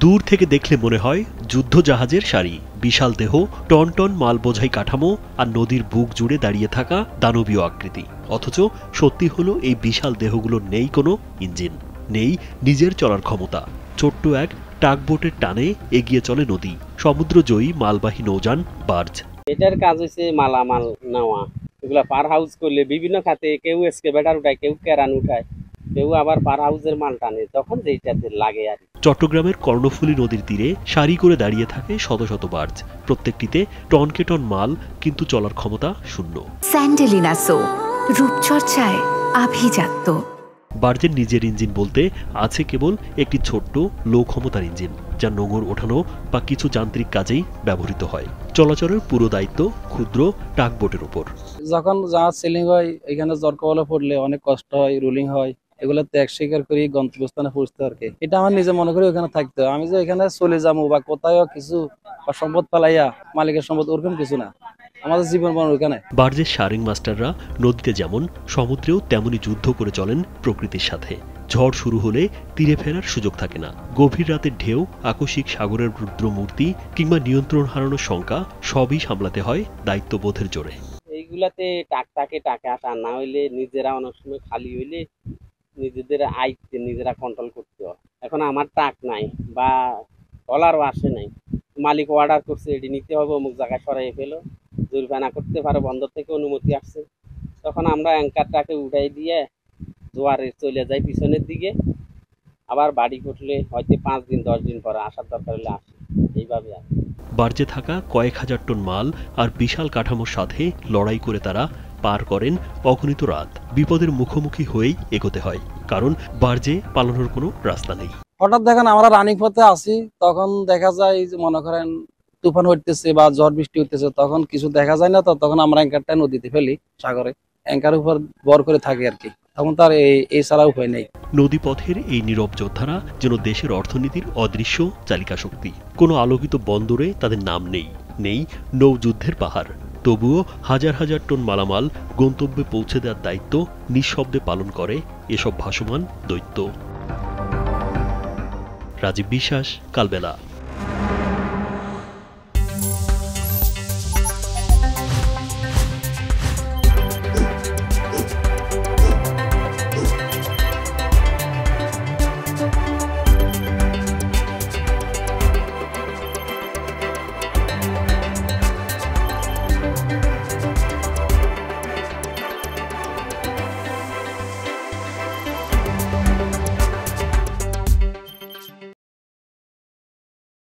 দূর থেকে দেখলে মনে হয় যুদ্ধ জাহাজের সারি, বিশাল দেহ, টন টন মাল বোঝাই কাঠামো আর নদীর বুক জুড়ে দাঁড়িয়ে থাকা দানবীয় আকৃতি। অথচ সত্যি হলো এই বিশাল দেহগুলোর নেই কোনো ইঞ্জিন, নেই নিজের চলার ক্ষমতা। ছোট্ট এক টাগবোটের টানে এগিয়ে চলে নদী, সমুদ্রজয়ী মালবাহী নৌযান বার্জ। এটার কাজ হচ্ছে মালামাল নেওয়া। এগুলা পার হাউস করলে বিভিন্ন খাতে কেউ এক্সকেভেটর উঠায়, কেউ কেরান উঠায়, কেউ আবার পার হাউসের মাল টানে, তখন যেটাতে লাগে আর। চট্টগ্রামের কর্ণফুলী নদীর তীরে সারি করে দাঁড়িয়ে থাকে শত শত বার্জ, প্রত্যেকটিতে টনকে টন মাল, কিন্তু চলার ক্ষমতা শূন্য। স্যান্ডেলিনা সো, রূপচর্চায় আভিজাত্য। বার্জের নিজের ইঞ্জিন বলতে আছে কেবল একটি ছোট্ট লো ক্ষমতার ইঞ্জিন, যা নোঙর ওঠানো বা কিছু যান্ত্রিক কাজেই ব্যবহৃত হয়। চলাচলের পুরো দায়িত্ব ক্ষুদ্র টাগবোটের উপর। যখন জাহাজ সেলিং হয়, এখানে জরকওয়ালা পড়লে অনেক কষ্ট হয়, রুলিং হয়, এগুলো ত্যাগ স্বীকার করি গন্তব্যস্থানে পৌঁছতে আর কি। এটা আমার নিজে মনে করি ওখানে থাকতে, আমি যে এখানে চলে যাবো বা কোথাও কিছু বা সম্পদ পালাইয়া মালিকের সম্পদ, ওরকম কিছু না, আমাদের জীবন মরণ ওখানে। বার্জের শারিং মাস্টাররা নদীতে যেমন সমুদ্রেও তেমনি যুদ্ধ করে চলেন প্রকৃতির সাথে। ঝড় শুরু হলে তীরে ফেরার সুযোগ থাকে না। গভীর রাতের ঢেউ, আকস্মিক সাগরের রুদ্র মূর্তি কিংবা নিয়ন্ত্রণ হারানোর শঙ্কা সবই সামলাতে হয় দায়িত্ববোধের জোরে। এইগুলাতে টাকা আসা না হইলে নিজেরা অনেক সময় খালি হইলে নিজেদের আইতে নিজেরা কন্ট্রোল করতে হয়। এখন আমার টাক নাই বা ট্রলারও আসে নাই, মালিক অর্ডার করছে এটি নিতে হবে, অমুক জায়গায় সরাই ফেলো, জরিমানা করতে পারো, বন্দর থেকে অনুমতি আসছে, তখন আমরা অ্যাঙ্কারটাকে উঠাই দিয়ে জোয়ারে চলে যাই পিছনের দিকে, আবার বাড়ি করলে হয়তো 5 দিন 10 দিন পরে আসার দরকার হলে আসে, এইভাবে আসে। বার্জে থাকা কয়েক হাজার টন মাল আর বিশাল কাঠামোর সাথে লড়াই করে তারা পার করেন অগণিত রাত। বিপদের মুখোমুখি হয়েই এগোতে হয়, কারণ বার্জে পালানোর কোনো রাস্তা নেই। হঠাৎ দেখেন আমরা রানিং পথে আসি, তখন দেখা যায় যে মনে করেন তুফান হইতেছে বা ঝড় বৃষ্টি হইতেছে, তখন কিছু দেখা যায় না, তো তখন আমরা অ্যাঙ্কারটা নদীতে ফেলি, সাগরে অ্যাঙ্কার উপর ভর করে থাকি আর কি। তখন তার এই ছাড়া উপায় নেই। নদীপথের এই নীরব যোদ্ধারা যেন দেশের অর্থনীতির অদৃশ্য চালিকা শক্তি। কোনো আলোকিত বন্দরে তাদের নাম নেই, নেই নৌযুদ্ধের পাহাড়, তবুও হাজার হাজার টন মালামাল গন্তব্যে পৌঁছে দেওয়ার দায়িত্ব নিঃশব্দে পালন করে এসব ভাসমান দৈত্য। রাজীব বিশ্বাস, কালবেলা।